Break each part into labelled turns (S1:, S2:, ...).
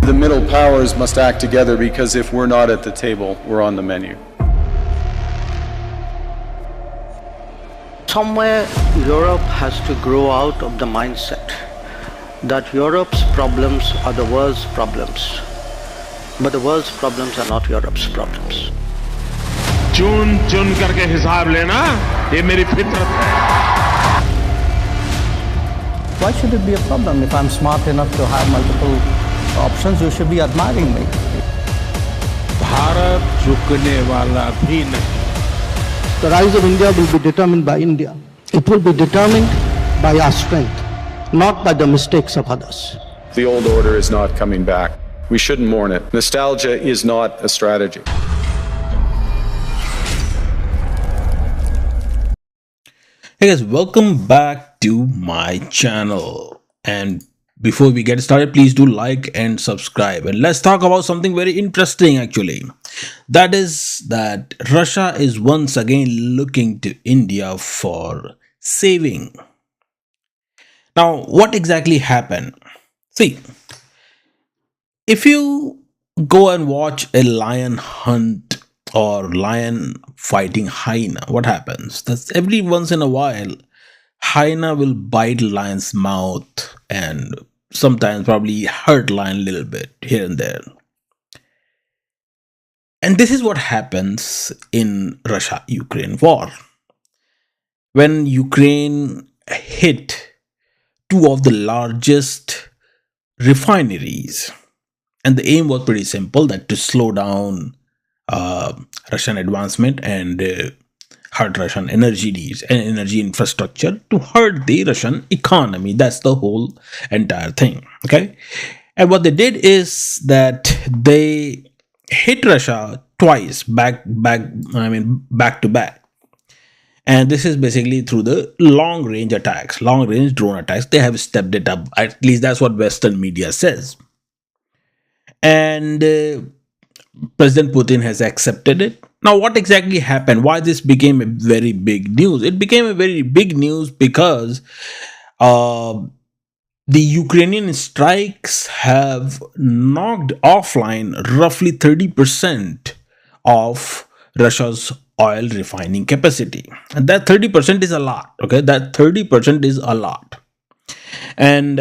S1: The middle powers must act together because if we're not at the table, we're on the menu.
S2: Somewhere Europe has to grow out of the mindset that Europe's problems are the world's problems, but the world's problems are not Europe's problems.
S3: चुन चुन करके हिसाब लेना ये मेरी फितरत है.
S4: Why should it be a problem? If I'm smart enough to have multiple options, you should be admiring me.
S3: Bharat झुकने वाला भी नहीं.
S5: The rise of India will be determined by India. It will be determined by our strength, not by the mistakes of others.
S1: The old order is not coming back. We shouldn't mourn it. Nostalgia is not a strategy.
S6: Hey guys, welcome back to my channel. And before we get started, please do like and subscribe. And let's talk about something very interesting actually. That is that Russia is once again looking to India for saving. Now, what exactly happened? See, if you go and watch a lion hunt or lion fighting hyena, what happens? That's every once in a while, hyena will bite lion's mouth and sometimes probably hurt lion a little bit here and there. And this is what happens in Russia-Ukraine war. When Ukraine hit two of the largest refineries, and the aim was pretty simple, that to slow down Russian advancement and hurt Russian energy needs and energy infrastructure, to hurt the Russian economy. That's the whole entire thing. Okay. And what they did is that they hit Russia twice, back to back. And this is basically through the long range attacks, long range drone attacks. They have stepped it up. At least that's what Western media says. And President Putin has accepted it. Now, what exactly happened? Why this became a very big news? It became a very big news because the Ukrainian strikes have knocked offline roughly 30% of Russia's oil refining capacity. And that 30% is a lot. Okay, that 30% is a lot. And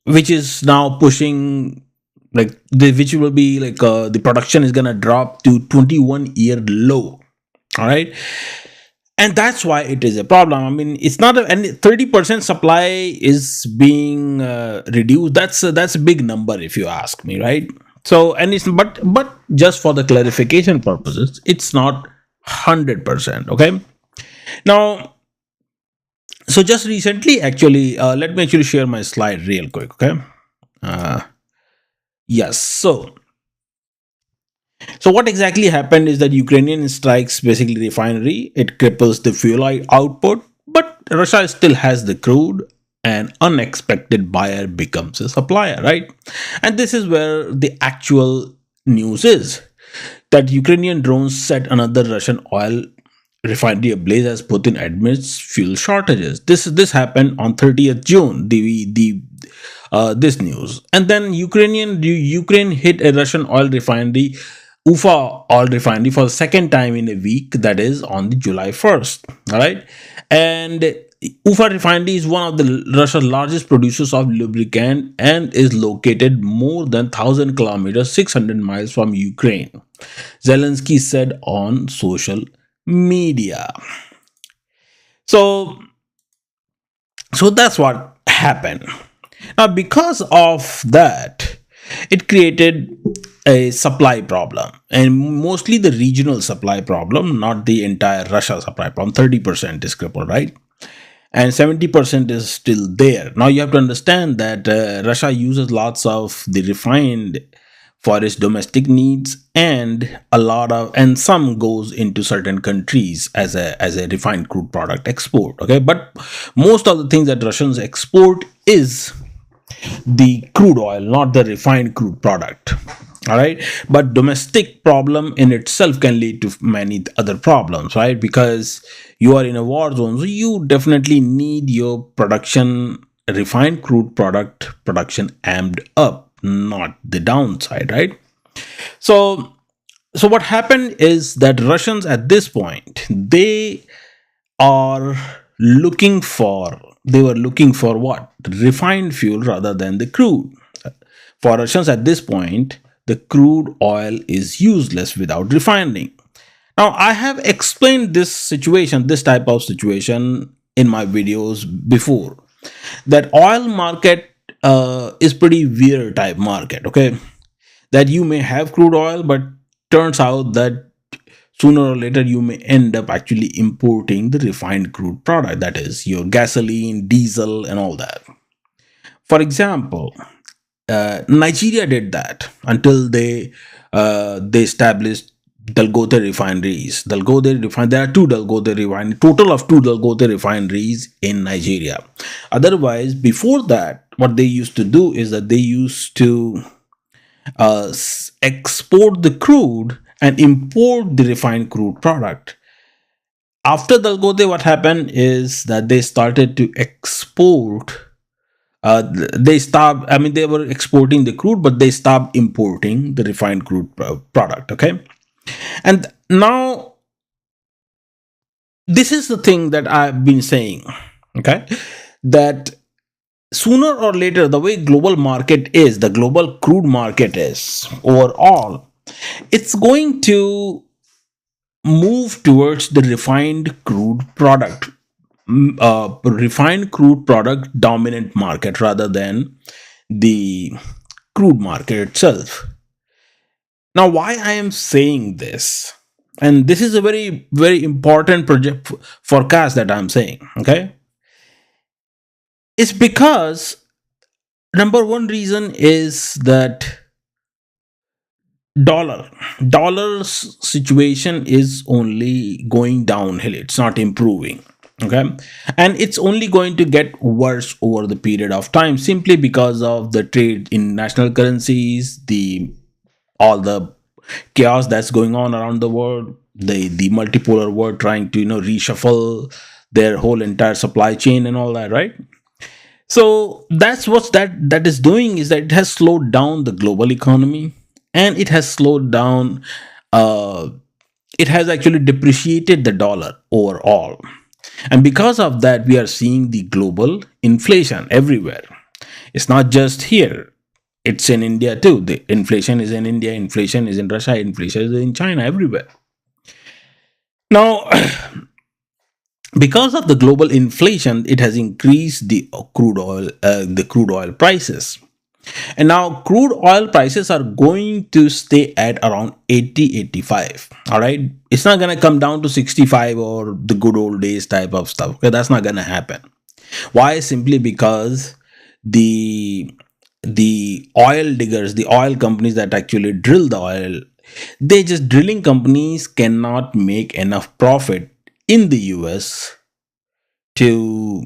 S6: which is now pushing, like, which will be like the production is gonna drop to 21-year low. All right, and that's why it is a problem. I mean, it's not and 30% supply is being reduced. That's a big number if you ask me, right? So, and it's but just for the clarification purposes, it's not 100%. Okay, now, so just recently, actually, let me actually share my slide real quick. Okay. Yes, so what exactly happened is that Ukrainian strikes basically refinery. It cripples the fuel output, but Russia still has the crude. An unexpected buyer becomes a supplier, right? And this is where the actual news is, that Ukrainian drones set another Russian oil refinery ablaze as Putin admits fuel shortages. This happened on 30th June. This news, and then Ukraine hit a Russian oil refinery, Ufa oil refinery, for the second time in a week. That is on the July 1st. All right, and Ufa refinery is one of the Russia's largest producers of lubricant and is located more than 1,000 kilometers, 600 miles from Ukraine, Zelensky said on social media. So that's what happened. Now, because of that, it created a supply problem, and mostly the regional supply problem, not the entire Russia supply problem. 30% is crippled, right? And 70% is still there. Now, you have to understand that Russia uses lots of the refined for its domestic needs, and some goes into certain countries as a refined crude product export. Okay, but most of the things that Russians export is the crude oil, not the refined crude product. All right, but domestic problem in itself can lead to many other problems, right? Because you are in a war zone, so you definitely need your production, refined crude product production amped up. not the downside, right? So what happened is that Russians at this point, are they were looking for what? Refined fuel rather than the crude. For Russians at this point, the crude oil is useless without refining. Now, I have explained this type of situation in my videos before. That oil market is pretty weird type market, okay? That you may have crude oil, but turns out that sooner or later you may end up actually importing the refined crude product, that is your gasoline, diesel, and all that. For example, Nigeria did that until they established Dalgote refineries. There are two Dalgote refineries, total of two Dalgote refineries in Nigeria. Otherwise, before that, what they used to do is that they used to export the crude and import the refined crude product. After Dalgote, what happened is that they started to export. They were exporting the crude, but they stopped importing the refined crude product. Okay. And now, this is the thing that I've been saying. Okay. That sooner or later, the way the global crude market is overall, it's going to move towards the refined crude product dominant market rather than the crude market itself. Now, why I am saying this, and this is a very, very important project forecast that I'm saying, okay, it's because number one reason is that dollar's situation is only going downhill. It's not improving. Okay. And it's only going to get worse over the period of time, simply because of the trade in national currencies, all the chaos that's going on around the world, the multipolar world trying to reshuffle their whole entire supply chain and all that, right? So that's what that is doing, is that it has slowed down the global economy, and it has slowed down it has actually depreciated the dollar overall. And because of that, we are seeing the global inflation everywhere. It's not just here, it's in India too. The inflation is in India, inflation is in Russia, inflation is in China, everywhere. Now, because of the global inflation, it has increased the crude oil prices. And now crude oil prices are going to stay at around 80-85. All right. It's not going to come down to 65 or the good old days type of stuff. Okay, that's not going to happen. Why? Simply because the oil diggers, the oil companies that actually drill the oil, drilling companies cannot make enough profit in the US to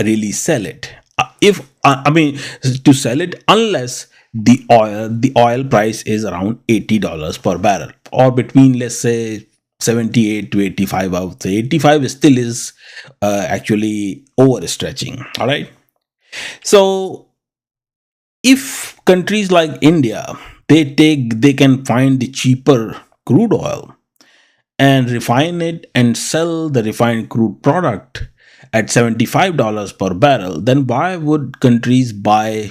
S6: really sell it. To sell it, unless the oil price is around $80 per barrel, or between, let's say, 78 to 85. I would say 85 still is actually overstretching. All right. So if countries like India, they can find the cheaper crude oil and refine it and sell the refined crude product at $75 per barrel, then why would countries buy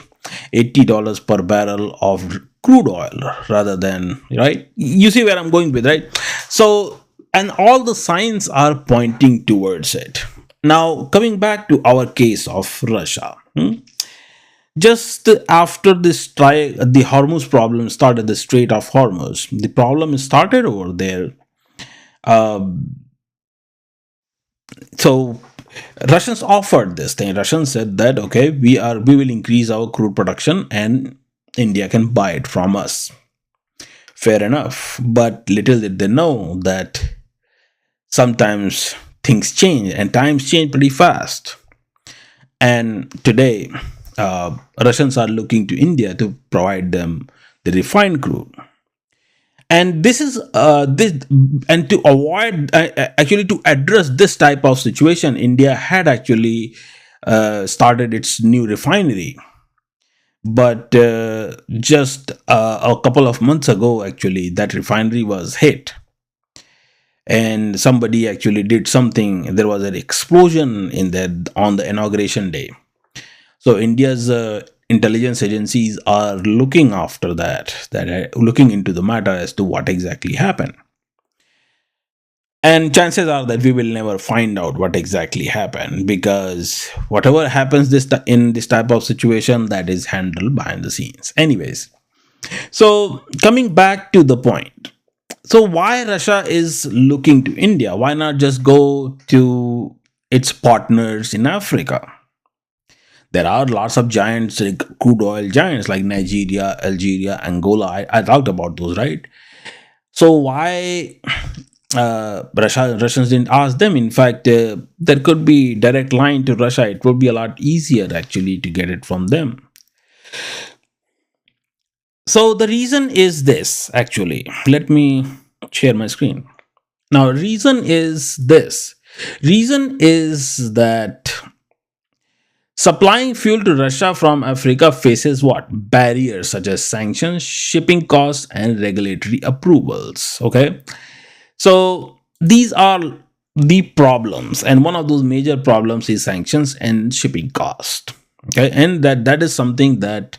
S6: $80 per barrel of crude oil rather than, right? You see where I'm going with, right? So, and all the signs are pointing towards it. Now, coming back to our case of Russia, just after this the Hormuz problem started, the Strait of Hormuz, the problem started over there. So Russians offered this thing. Russians said that, okay, we will increase our crude production and India can buy it from us. Fair enough. But little did they know that sometimes things change and times change pretty fast. And today, Russians are looking to India to provide them the refined crude. And this is and to avoid to address this type of situation, India had actually started its new refinery, But just a couple of months ago, actually, that refinery was hit, and somebody actually did something. There was an explosion in there on the inauguration day. So India's intelligence agencies are looking after that are looking into the matter as to what exactly happened. And chances are that we will never find out what exactly happened, because whatever happens in this type of situation, that is handled behind the scenes. Anyways, so coming back to the point. So why Russia is looking to India? Why not just go to its partners in Africa? There are lots of giants, like crude oil giants like Nigeria, Algeria, Angola. I talked about those, right? So why Russians didn't ask them? In fact, there could be direct line to Russia. It would be a lot easier actually to get it from them. So the reason is this, actually. Let me share my screen. Now, reason is this. Reason is that supplying fuel to Russia from Africa faces what? Barriers such as sanctions, shipping costs, and regulatory approvals. Okay. So these are the problems. And one of those major problems is sanctions and shipping cost. Okay. And that is something that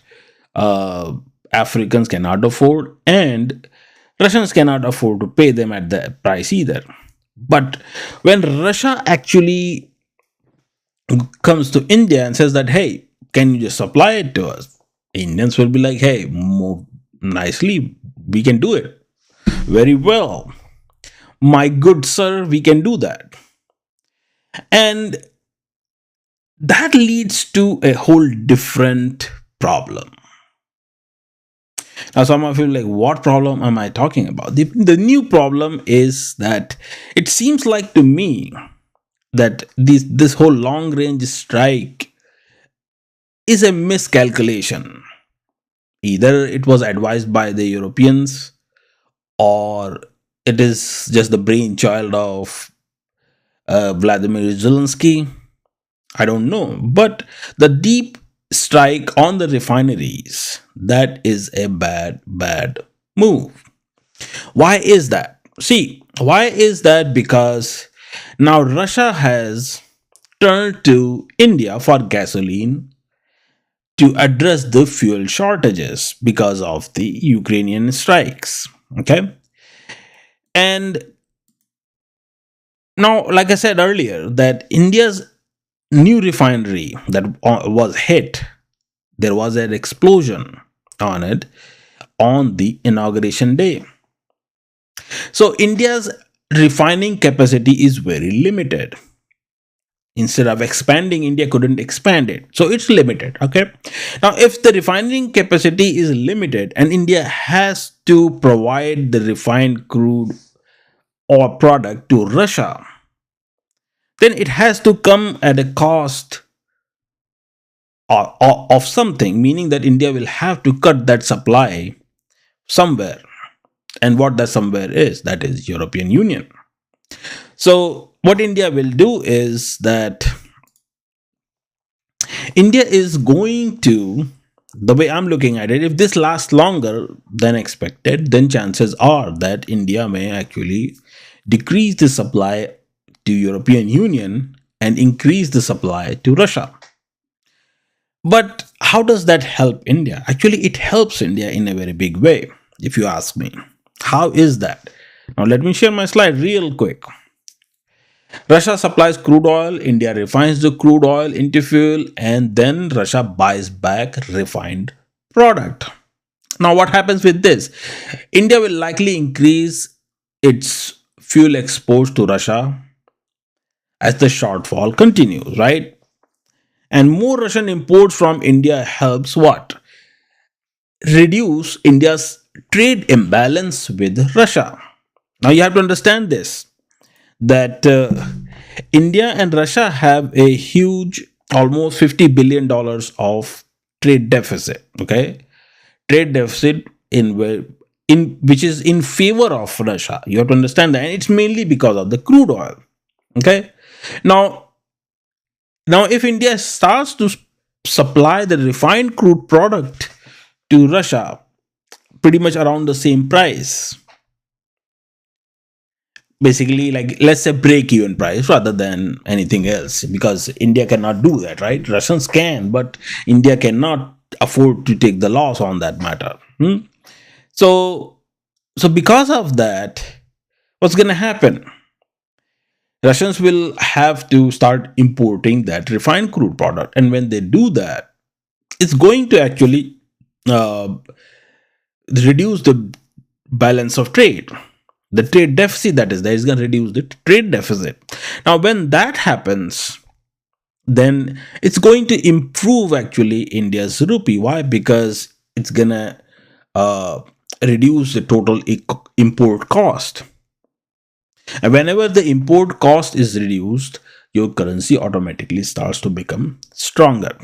S6: Africans cannot afford, and Russians cannot afford to pay them at the price either. But when Russia actually comes to India and says that, hey, can you just supply it to us? Indians will be like, hey, move nicely, we can do it. Very well. My good sir, we can do that. And that leads to a whole different problem. Now, some of you are like, what problem am I talking about? The new problem is that it seems like to me that this whole long range strike is a miscalculation. Either it was advised by the Europeans, or it is just the brainchild of Vladimir Zelensky. I don't know. But the deep strike on the refineries, that is a bad move. Why is that? See, why is that? Because now Russia has turned to India for gasoline to address the fuel shortages because of the Ukrainian strikes. Okay. And now, like I said earlier, that India's new refinery that was hit, there was an explosion on it on the inauguration day. So India's refining capacity is very limited. Instead of expanding, India couldn't expand it. So it's limited. Okay. Now, if the refining capacity is limited and India has to provide the refined crude or product to Russia, then it has to come at a cost of something, meaning that India will have to cut that supply somewhere. And what that somewhere is, that is European Union. So what India will do is that India is going to, the way I'm looking at it, if this lasts longer than expected, then chances are that India may actually decrease the supply to European Union and increase the supply to Russia. But how does that help India? Actually, it helps India in a very big way, if you ask me. How is that? Now, let me share my slide real quick. Russia supplies crude oil, India refines the crude oil into fuel, and then Russia buys back refined product. Now, what happens with this? India will likely increase its fuel exports to Russia as the shortfall continues, right? And more Russian imports from India helps what? Reduce India's trade imbalance with Russia. Now, you have to understand this, that India and Russia have a huge, almost $50 billion of trade deficit. Okay, trade deficit in which is in favor of Russia. You have to understand that, and it's mainly because of the crude oil. Okay, now if India starts to supply the refined crude product to Russia pretty much around the same price. Basically, like, let's say break even price rather than anything else, because India cannot do that, right? Russians can, but India cannot afford to take the loss on that matter. So, because of that, what's going to happen? Russians will have to start importing that refined crude product, and when they do that, it's going to actually uh, reduce the balance of trade. The trade deficit that is there is going to reduce the trade deficit. Now, when that happens, then it's going to improve actually India's rupee. Why? Because it's going to uh, reduce the total import cost. And whenever the import cost is reduced, your currency automatically starts to become stronger.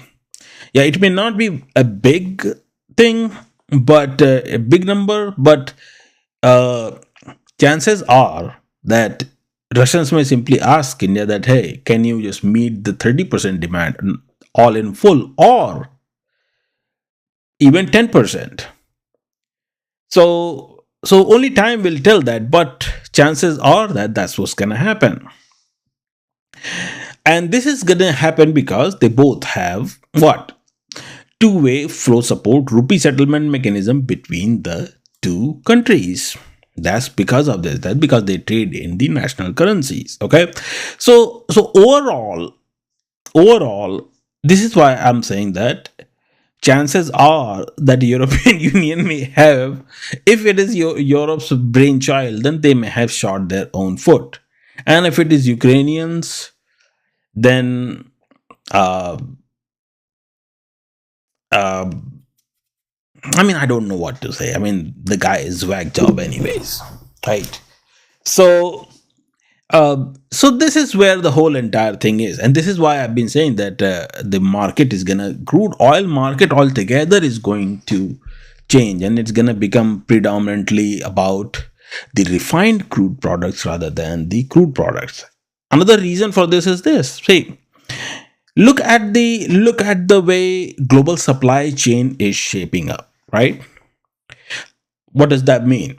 S6: Yeah, it may not be a big thing, but a big number, but uh, chances are that Russians may simply ask India that, hey, can you just meet the 30% demand all in full, or even 10%? So only time will tell that, but chances are that that's what's going to happen. And this is going to happen because they both have what? Two-way flow support rupee settlement mechanism between the two countries. That's because of this. That's because they trade in the national currencies. Okay. So overall, this is why I'm saying that chances are that the European Union may have, if it is Europe's brainchild, then they may have shot their own foot. And if it is Ukrainians, then uh, uh, I mean, I don't know what to say. I mean, the guy is whack job anyways, right? So, so this is where the whole entire thing is, and this is why I've been saying that the market is gonna, crude oil market altogether is going to change, and it's gonna become predominantly about the refined crude products rather than the crude products. Another reason for this is this. See, look at the way global supply chain is shaping up, right? What does that mean?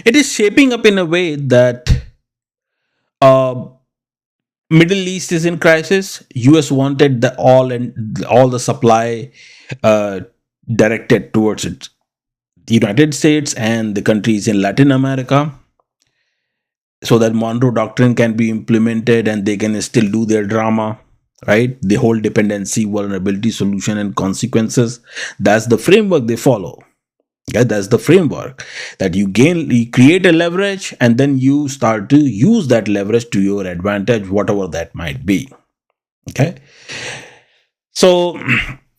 S6: It is shaping up in a way that uh, Middle East is in crisis. US wanted the all the supply uh, directed towards it. The United States and the countries in Latin America, so that Monroe Doctrine can be implemented and they can still do their drama, right? The whole dependency, vulnerability, solution, and consequences. That's the framework they follow. Yeah, that's the framework that you create a leverage, and then you start to use that leverage to your advantage, whatever that might be. Okay. So,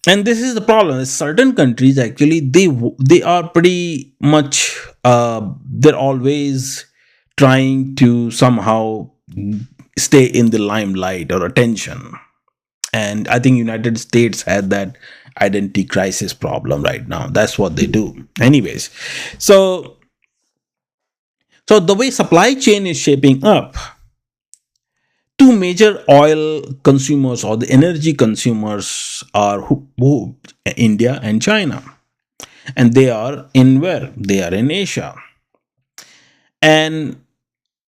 S6: and this is the problem. Certain countries actually they are pretty much they're always trying to somehow stay in the limelight or attention. And I think United States had that identity crisis problem right now. That's what they do. Anyways, so the way supply chain is shaping up, two major oil consumers or the energy consumers are India and China. And they are in where? They are in Asia. And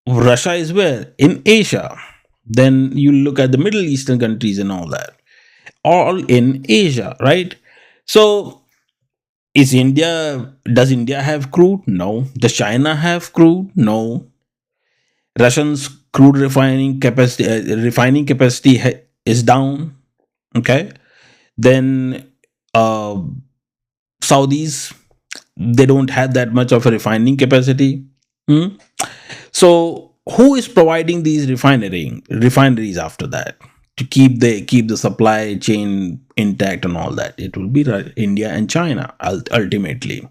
S6: Russia is where? In Asia. Then you look at the Middle Eastern countries and all that. All in Asia, right? So does India have crude? No. Does China have crude? No. Russians crude refining capacity is down. Okay. Then Saudis, they don't have that much of a refining capacity. So who is providing these refineries after that to keep the supply chain intact and all that? It will be India and China ultimately.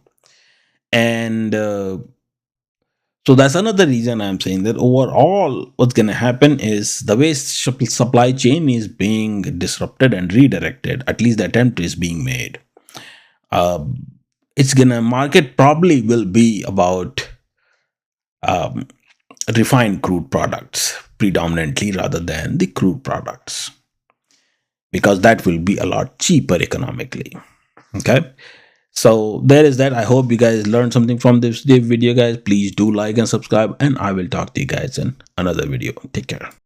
S6: And so that's another reason I'm saying that overall what's going to happen is the way supply chain is being disrupted and redirected, at least the attempt is being made. It's gonna market probably will be about refined crude products predominantly rather than the crude products. because that will be a lot cheaper economically. Okay, so there is that. I hope you guys learned something from this video, guys. Please do like and subscribe, and I will talk to you guys in another video. Take care.